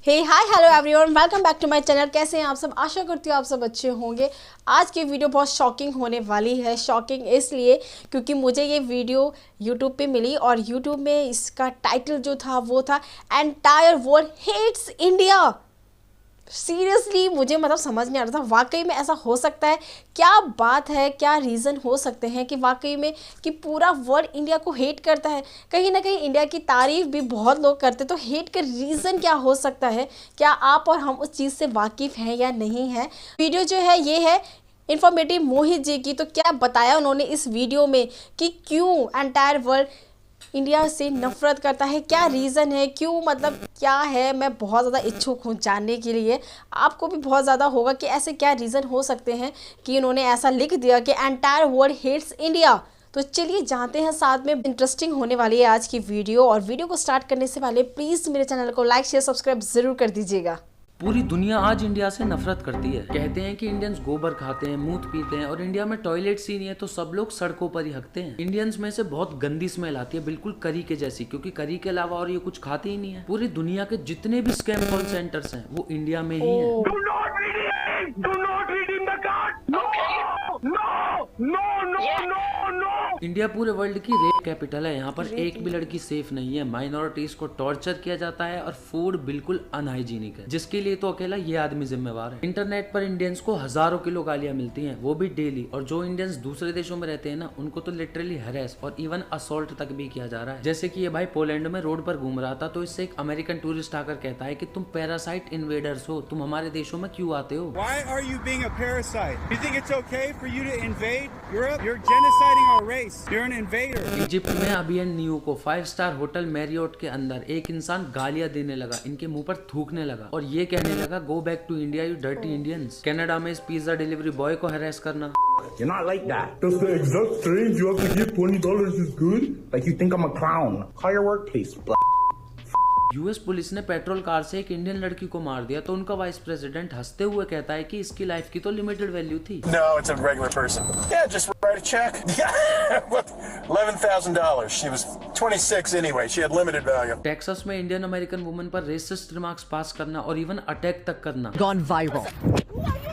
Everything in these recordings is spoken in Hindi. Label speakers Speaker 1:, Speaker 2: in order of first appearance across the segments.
Speaker 1: Hey hi hello everyone, welcome back to my channel. कैसे हैं आप सब? आशा करती हूँ आप सब अच्छे होंगे। आज की वीडियो बहुत शॉकिंग होने वाली है। शॉकिंग इसलिए क्योंकि मुझे ये वीडियो यूट्यूब पे मिली और यूट्यूब में इसका टाइटल जो था वो था entire world hates India. Seriously मुझे समझ नहीं आ रहा था वाकई में ऐसा हो सकता है? क्या बात है, क्या रीज़न हो सकते हैं कि वाकई में कि पूरा वर्ल्ड इंडिया को हेट करता है। कहीं ना कहीं इंडिया की तारीफ भी बहुत लोग करते, तो हेट का रीज़न क्या हो सकता है? क्या आप और हम उस चीज़ से वाकिफ़ हैं या नहीं हैं? वीडियो जो है ये है इन्फॉर्मेटिव मोहित जी की। तो क्या बताया उन्होंने इस वीडियो में कि क्यों एंटायर वर्ल्ड इंडिया से नफरत करता है, क्या रीज़न है, क्यों, क्या है। मैं बहुत ज़्यादा इच्छुक हूँ जानने के लिए। आपको भी बहुत ज़्यादा होगा कि ऐसे क्या रीज़न हो सकते हैं कि उन्होंने ऐसा लिख दिया कि एंटायर वर्ल्ड हेट्स इंडिया। तो चलिए जानते हैं, साथ में इंटरेस्टिंग होने वाली है आज की वीडियो। और वीडियो को स्टार्ट करने से पहले प्लीज़ मेरे चैनल को लाइक शेयर सब्सक्राइब ज़रूर कर दीजिएगा।
Speaker 2: पूरी दुनिया आज इंडिया से नफरत करती है। कहते हैं कि इंडियंस गोबर खाते हैं, मूत पीते हैं और इंडिया में टॉयलेट्स ही नहीं है तो सब लोग सड़कों पर ही हकते हैं। इंडियंस में से बहुत गंदी स्मेल आती है, बिल्कुल करी के जैसी, क्योंकि करी के अलावा और ये कुछ खाते ही नहीं है। पूरी दुनिया के जितने भी स्कैम कॉल सेंटर्स हैं वो इंडिया में ही है। इंडिया पूरे वर्ल्ड की रेप कैपिटल है। यहाँ पर एक भी लड़की सेफ नहीं है। माइनॉरिटीज को टॉर्चर किया जाता है और फूड बिल्कुल अनहाइजीनिक है, जिसके लिए तो अकेला ये आदमी जिम्मेवार है। इंटरनेट पर इंडियंस को हजारों किलो गालियां मिलती हैं, वो भी डेली। और जो इंडियंस दूसरे देशों में रहते हैं ना, उनको तो लिटरली हरेस और इवन असॉल्ट तक भी किया जा रहा है। जैसे कि ये भाई पोलैंड में रोड पर घूम रहा था, तो इससे एक अमेरिकन टूरिस्ट आकर कहता है कि तुम पैरासाइट इन्वेडर्स हो, तुम हमारे देशों में क्यों आते हो?
Speaker 3: Why are you being a parasite? You think it's okay for you to invade Europe? You're genociding our race. You're an invader.
Speaker 2: Egypt में अबियन न्यू को 5 स्टार होटल मैरियोट के अंदर एक इंसान गालियां देने लगा, इनके मुंह पर थूकने लगा और ये कहने लगा go back to India you dirty Indians. Canada में इस पिज्जा डिलीवरी बॉय को हैरेस करना।
Speaker 4: You're not like that. Does the exact strange you have to give $20 is good? Like you think I'm a clown. Call your workplace.
Speaker 2: US police ने पेट्रोल कार से एक इंडियन लड़की को मार दिया, तो उनका वाइस प्रेसिडेंट हंसते हुए कहता है कि इसकी लाइफ की तो लिमिटेड वैल्यू थी।
Speaker 5: No, it's a regular person. Yeah, just write a check. Yeah, what? $11,000. She was 26 anyway. She had limited value.
Speaker 2: Texas में इंडियन अमेरिकन वुमन पर रेसिस्ट रिमार्क्स पास करना और इवन अटैक तक करना।
Speaker 6: Gone viral.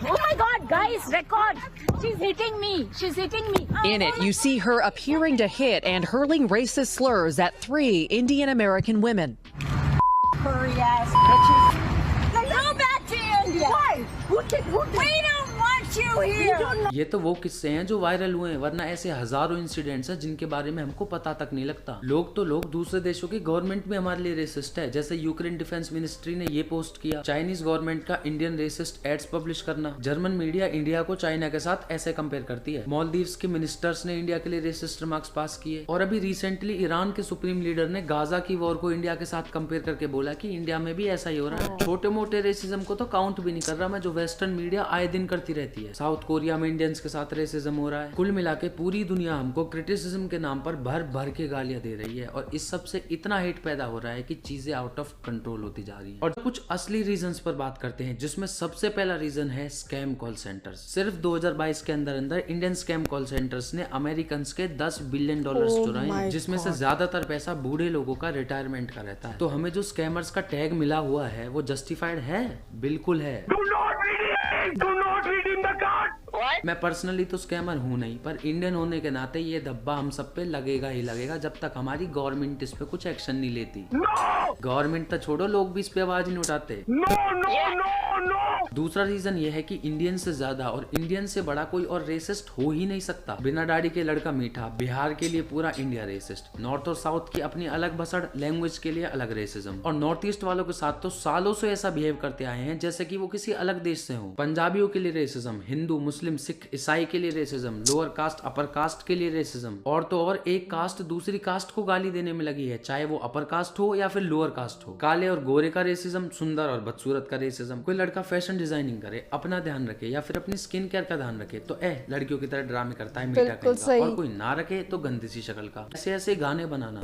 Speaker 7: Oh my God, guys, record! She's hitting me. She's hitting me.
Speaker 6: In it, you see her appearing to hit and hurling racist slurs at 3 Indian American women.
Speaker 7: Hurry ass bitches. Go back to India. Why? We don't want you here.
Speaker 2: ये तो वो किस्से हैं जो वायरल हुए हैं, वरना ऐसे हजारों इंसिडेंट्स हैं जिनके बारे में हमको पता तक नहीं लगता। लोग दूसरे देशों की गवर्नमेंट भी हमारे लिए रेसिस्ट है। जैसे यूक्रेन डिफेंस मिनिस्ट्री ने ये पोस्ट किया, चाइनीज गवर्नमेंट का इंडियन रेसिस्ट एड्स पब्लिश करना। जर्मन मीडिया इंडिया को चाइना के साथ ऐसे कंपेयर करती है। मालदीव्स के मिनिस्टर्स ने इंडिया के लिए रेसिस्ट रिमार्क्स पास किए। और अभी रिसेंटली ईरान के सुप्रीम लीडर ने गाजा की वॉर को इंडिया के साथ कंपेयर करके बोला कि इंडिया में भी ऐसा ही हो रहा है। छोटे मोटे रेसिज्म को तो काउंट भी नहीं कर रहा मैं, जो वेस्टर्न मीडिया आए दिन करती रहती है। साउथ कोरिया में इंडियंस के साथ रेसिज्म हो रहा है। कुल मिला के पूरी दुनिया हमको क्रिटिसिज्म के नाम पर भर भर के गालियां दे रही है और इस सब से इतना हेट पैदा हो रहा है कि चीजें आउट ऑफ कंट्रोल होती जा रही है। और कुछ असली रीजंस पर बात करते हैं, जिसमें सबसे पहला रीजन है स्कैम कॉल सेंटर्स। सिर्फ 2022 के अंदर इंडियन स्कैम कॉल सेंटर्स ने अमेरिकन के $10 बिलियन चुराए हैं, जिसमें से ज्यादातर पैसा बूढ़े लोगों का रिटायरमेंट का रहता है। तो हमें जो स्कैमर्स का टैग मिला हुआ है वो जस्टिफाइड है? बिल्कुल है। मैं पर्सनली तो स्कैमर हूँ नहीं, पर इंडियन होने के नाते ये धब्बा हम सब पे लगेगा ही लगेगा जब तक हमारी गवर्नमेंट इस पे कुछ एक्शन नहीं लेती। गवर्नमेंट तो छोड़ो, लोग भी इस पे आवाज नहीं उठाते। दूसरा रीजन ये है कि इंडियन से ज्यादा और इंडियन से बड़ा कोई और रेसिस्ट हो ही नहीं सकता। बिना दाढ़ी के लड़का मीठा, बिहार के लिए पूरा इंडिया रेसिस्ट। नॉर्थ और साउथ की अपनी अलग बसड़, लैंग्वेज के लिए अलग रेसिज्म। और नॉर्थ ईस्ट वालों के साथ तो सालों से ऐसा बिहेव करते आए हैं जैसे कि वो किसी अलग देश से हो। पंजाबियों के लिए रेसिज्म, हिंदू मुस्लिम सिख ईसाई के लिए racism, lower caste upper caste के लिए रेसिज्म। और तो और एक कास्ट दूसरी कास्ट को गाली देने में लगी है, चाहे वो अपर कास्ट हो या फिर लोअर कास्ट हो। काले और गोरे का रेसिज्म, सुंदर और बदसूरत का रेसिज्म। कोई लड़का फैशन डिजाइनिंग करे, अपना ध्यान रखे या फिर अपनी स्किन केयर का ध्यान रखे तो लड़कियों की तरह ड्रामे करता है, मीठा कहेगा। और कोई ना रखे तो गंदी सी शक्ल का। ऐसे ऐसे गाने बनाना।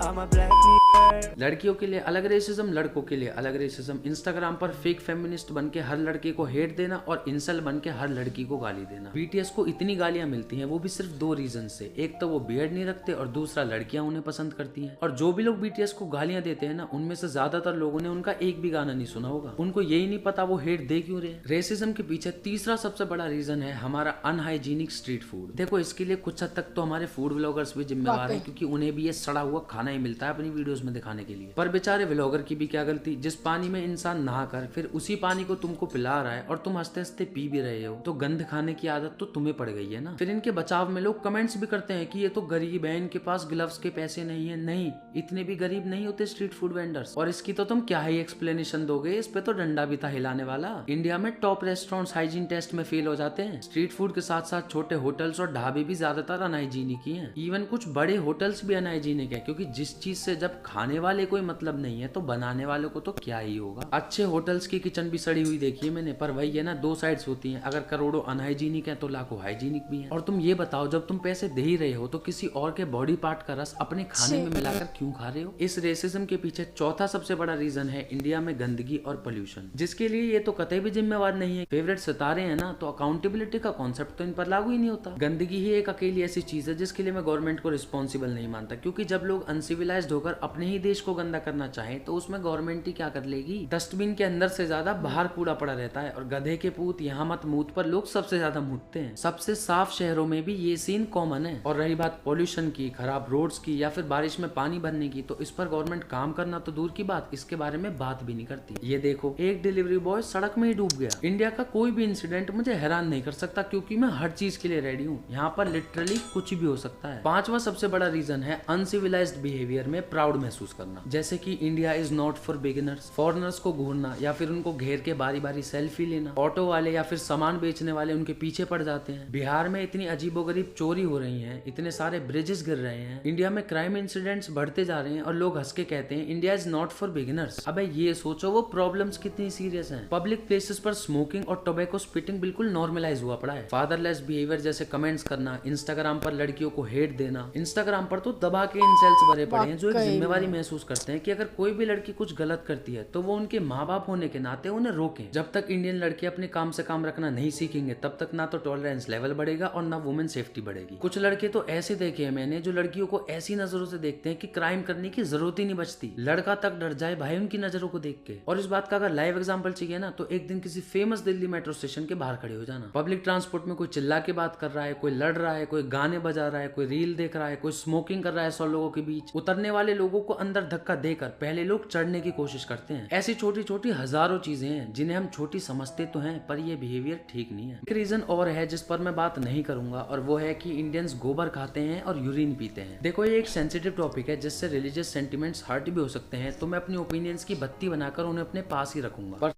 Speaker 2: लड़कियों के लिए अलग रेसिज्म, लड़कों के लिए अलग रेसिज्म। इंस्टाग्राम पर फेक फेमिनिस्ट बन के हर लड़के को हेट देना और इंसल बन के हर लड़की को गाली देना। BTS को इतनी गालियां मिलती हैं वो भी सिर्फ 2 रीजन से, एक तो वो बियर्ड नहीं रखते और दूसरा लड़कियां उन्हें पसंद करती हैं। और जो भी लोग BTS को गालियां देते हैं ना, उनमें से ज्यादातर लोगों ने उनका एक भी गाना नहीं सुना होगा। उनको यही नहीं पता वो हेट दे क्यों रहे। रेसिज्म के पीछे तीसरा सबसे बड़ा रीजन है हमारा अनहाइजीनिक स्ट्रीट फूड। देखो इसके लिए कुछ हद तक तो हमारे फूड व्लॉगर्स भी जिम्मेवार हैं, क्योंकि उन्हें भी ये सड़ा हुआ खाना ही मिलता है अपनी वीडियोस में दिखाने के लिए। पर बेचारे व्लॉगर की भी क्या गलती, जिस पानी में इंसान नहाकर फिर उसी पानी को तुमको पिला रहा है और तुम हंसते हंसते पी भी रहे हो, तो गंद खाने की आदत तो तुम्हें पड़ गई है ना। फिर इनके बचाव में लोग कमेंट्स भी करते हैं कि ये तो गरीब है, इनके पास ग्लव्स के पैसे नहीं है। नहीं, इतने भी गरीब नहीं होते स्ट्रीट फूड वेंडर्स। और इसकी तो तुम क्या ही एक्सप्लेनेशन दोगे, इस पे तो डंडा भी था हिलाने वाला। इंडिया में टॉप रेस्टोरेंट्स हाइजीन टेस्ट में फेल हो जाते हैं। स्ट्रीट फूड के साथ साथ छोटे होटल्स और ढाबे भी ज्यादातर अनहाइजीनिक ही हैं। इवन कुछ बड़े होटल्स भी अनहाइजीनिक है, क्योंकि जिस चीज से जब खाने वाले कोई मतलब नहीं है तो बनाने वालों को तो क्या ही होगा। अच्छे होटल्स की किचन भी सड़ी हुई देखी है मैंने, पर वही है ना, 2 साइड्स होती हैं। अगर करोड़ों अनहाइजीनिक है तो लाखों हाइजीनिक भी है। और तुम ये बताओ, जब तुम पैसे दे ही रहे हो तो किसी और के बॉडी पार्ट का रस अपने खाने में मिलाकर क्यों खा रहे हो। इस रेसिज्म के पीछे चौथा सबसे बड़ा रीजन है इंडिया में गंदगी और पोल्यूशन, जिसके लिए ये तो कतई भी जिम्मेवार नहीं है। फेवरेट सितारे हैं ना, तो अकाउंटेबिलिटी का कॉन्सेप्ट तो इन पर लागू ही नहीं होता। गंदगी ही एक अकेली ऐसी चीज है जिसके लिए मैं गवर्नमेंट को रिस्पॉन्सिबल नहीं मानता, क्योंकि जब लोग अनसिविलाइज्ड होकर अपने ही देश को गंदा करना चाहे तो उसमें गवर्नमेंट ही क्या कर लेगी। डस्टबिन के अंदर से ज्यादा बाहर कूड़ा पड़ा रहता है, और गधे के पूत यहाँ मत मूत पर लोग सबसे ज्यादा मूतते हैं। सबसे साफ शहरों में भी ये सीन कॉमन है। और रही बात पोल्यूशन की, खराब रोड्स की, या फिर बारिश में पानी भरने की, तो इस पर गवर्नमेंट काम करना तो दूर की बात, इसके बारे में बात भी नहीं करती। ये देखो, एक डिलीवरी बॉय सड़क में ही डूब गया। इंडिया का कोई भी इंसिडेंट मुझे हैरान नहीं कर सकता, क्योंकि मैं हर चीज के लिए रेडी हूँ। यहाँ पर लिटरली कुछ भी हो सकता है। 5वां सबसे बड़ा रीजन है अनसिविलाइज्ड बिहेवियर में प्राउड महसूस करना, जैसे कि India is not for beginners. Foreigners को घूरना या फिर उनको घेर के बारी बारी सेल्फी लेना। ऑटो वाले या फिर सामान बेचने वाले उनके पीछे पड़ जाते हैं। बिहार में इतनी अजीबोगरीब चोरी हो रही है, इतने सारे ब्रिजेस गिर रहे हैं, इंडिया में क्राइम इंसिडेंट्स बढ़ते जा रहे हैं, और लोग हंस के कहते हैं India is not for beginners. अबे ये सोचो वो प्रॉब्लम्स कितनी सीरियस हैं। पब्लिक प्लेसेस पर स्मोकिंग और टोबैको स्पिटिंग बिल्कुल नॉर्मलाइज हुआ पड़ा है। फादरलेस बिहेवियर जैसे कमेंट्स करना, इंस्टाग्राम पर लड़कियों को हेट देना। इंस्टाग्राम पर तो दबा के इंसेल्स भरे पड़े हैं जो एक जिम्मेवारी महसूस करते हैं कि अगर कोई भी लड़की कुछ गलत करती है तो वो उनके माँ बाप होने के नाते उन्हें रोकें। जब तक इंडियन लड़के अपने काम से काम रखना नहीं सीखेंगे तब तक ना तो टॉलरेंस लेवल बढ़ेगा और ना वुमेन सेफ्टी बढ़ेगी। कुछ लड़के तो ऐसे देखे हैं मैंने जो लड़कियों को ऐसी नजरों से देखते हैं कि क्राइम करने की जरूरत ही नहीं बचती। लड़का तक डर जाए भाई उनकी नजरों को देख के। और इस बात का अगर लाइव एग्जांपल चाहिए ना, तो एक दिन किसी फेमस दिल्ली मेट्रो स्टेशन के बाहर खड़े हो जाना। पब्लिक ट्रांसपोर्ट में कोई चिल्ला के बात कर रहा है, कोई लड़ रहा है, कोई गाने बजा रहा है, कोई रील देख रहा है, कोई स्मोकिंग कर रहा है 100 लोगों के बीच। उतरने वाले लोगों को अंदर धक्का देकर पहले लोग चढ़ने की कोशिश करते हैं। ऐसी छोटी छोटी हजारों चीजें हैं जिन्हें हम छोटी समझते तो हैं, पर ये बिहेवियर ठीक नहीं है। एक रीजन और है जिस पर मैं बात नहीं करूंगा, और वो है कि इंडियंस गोबर खाते हैं और यूरिन पीते हैं। देखो ये एक सेंसिटिव टॉपिक है जिससे रिलीजियस सेंटिमेंट्स हर्ट भी हो सकते हैं, तो मैं अपनी ओपिनियंस की बत्ती बनाकर उन्हें अपने पास ही रखूंगा।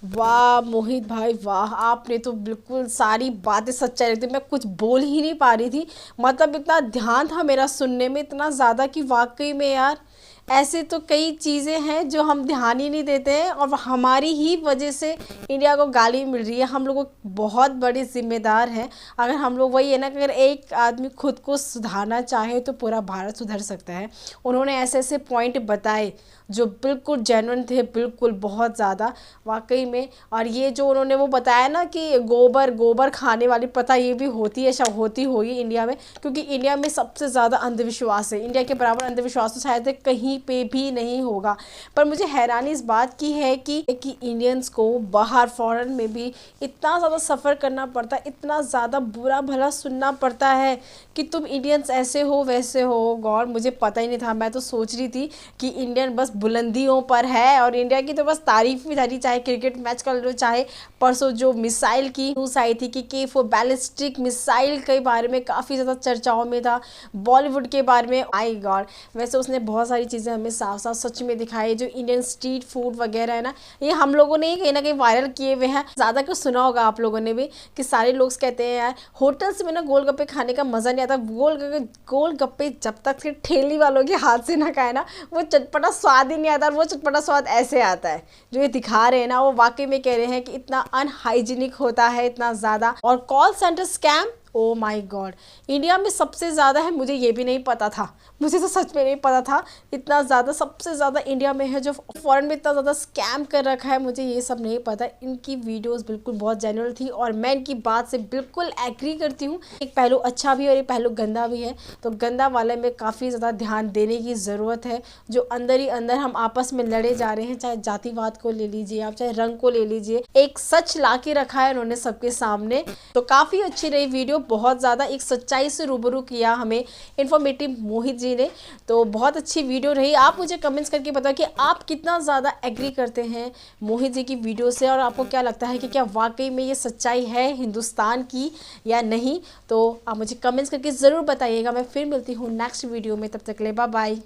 Speaker 1: वाह मोहित भाई वाह, आपने तो बिल्कुल सारी बातें सच्चाई रखती। मैं कुछ बोल ही नहीं पा रही थी, मतलब इतना ध्यान था मेरा सुनने में इतना ज़्यादा कि वाकई में यार ऐसे तो कई चीज़ें हैं जो हम ध्यान ही नहीं देते हैं, और हमारी ही वजह से इंडिया को गाली मिल रही है। हम लोग बहुत बड़े जिम्मेदार हैं। अगर हम लोग वही है ना कि अगर एक आदमी खुद को सुधारना चाहे तो पूरा भारत सुधर सकता है। उन्होंने ऐसे ऐसे पॉइंट बताए जो बिल्कुल जेन्युइन थे, बिल्कुल बहुत ज़्यादा वाकई में। और ये जो उन्होंने वो बताया ना कि गोबर खाने वाली प्रथा ये भी होती है, शायद होती होगी इंडिया में, क्योंकि इंडिया में सबसे ज़्यादा अंधविश्वास है। इंडिया के बराबर अंधविश्वास तो शायद कहीं पे भी नहीं होगा। पर मुझे हैरानी इस बात की है कि इंडियंस को बाहर फॉरेन में भी इतना ज़्यादा सफ़र करना पड़ता है, इतना ज़्यादा बुरा भला सुनना पड़ता है कि तुम इंडियंस ऐसे हो वैसे हो। गॉड, मुझे पता ही नहीं था। मैं तो सोच रही थी कि इंडियन बस बुलंदियों पर है, और इंडिया की तो बस तारीफ भी धरी, चाहे क्रिकेट मैच कर लो, चाहे परसों जो मिसाइल की न्यूज़ आई थी कि K4 बैलिस्टिक मिसाइल के बारे में काफ़ी ज़्यादा चर्चाओं में था, बॉलीवुड के बारे में। आई गॉड, वैसे उसने बहुत सारी चीज़ें हमें साफ साफ सच में दिखाई। जो इंडियन स्ट्रीट फूड वगैरह है ना, ये हम लोगों ने कहीं ना कहीं वायरल किए हुए हैं। ज़्यादा कुछ सुना होगा आप लोगों ने भी कि सारे लोग कहते हैं यार होटल्स में ना गोलगप्पे खाने का मज़ा नहीं आता। गोलगप्पे जब तक फिर ठेली वालों के हाथ से ना खाए ना, वो चटपटा स्वाद ही नहीं आता। और वो चटपटा स्वाद ऐसे आता है जो ये दिखा रहे हैं ना, वो वाकई में कह रहे हैं कि इतना अनहाइजीनिक होता है, इतना ज़्यादा। और call centre scam oh my God, India में सबसे ज़्यादा है, मुझे ये भी नहीं पता था, मुझे तो सच में नहीं पता था इतना ज़्यादा, सबसे ज़्यादा इंडिया में है जो फॉरेन में इतना ज़्यादा स्कैम कर रखा है, मुझे ये सब नहीं पता। इनकी वीडियोस बिल्कुल बहुत जेन्युइन थी और मैं इनकी बात से बिल्कुल एग्री करती हूँ। एक पहलू अच्छा भी है और एक पहलू गंदा भी है, तो गंदा वाले में काफ़ी ज़्यादा ध्यान देने की ज़रूरत है। जो अंदर ही अंदर हम आपस में लड़े जा रहे हैं, चाहे जातिवाद को ले लीजिए आप, चाहे रंग को ले लीजिए, एक सच ला के रखा है उन्होंने सबके सामने। तो काफ़ी अच्छी रही वीडियो, बहुत ज़्यादा एक सच्चाई से रूबरू किया हमें इन्फॉर्मेटिव मोहित जी ने, तो बहुत अच्छी वीडियो रही। आप मुझे कमेंट्स करके बताओ कि आप कितना ज़्यादा एग्री करते हैं मोहित जी की वीडियो से, और आपको क्या लगता है कि क्या वाकई में ये सच्चाई है हिंदुस्तान की या नहीं। तो आप मुझे कमेंट्स करके ज़रूर बताइएगा। मैं फिर मिलती हूँ नेक्स्ट वीडियो में, तब तक के लिए बाय बाय।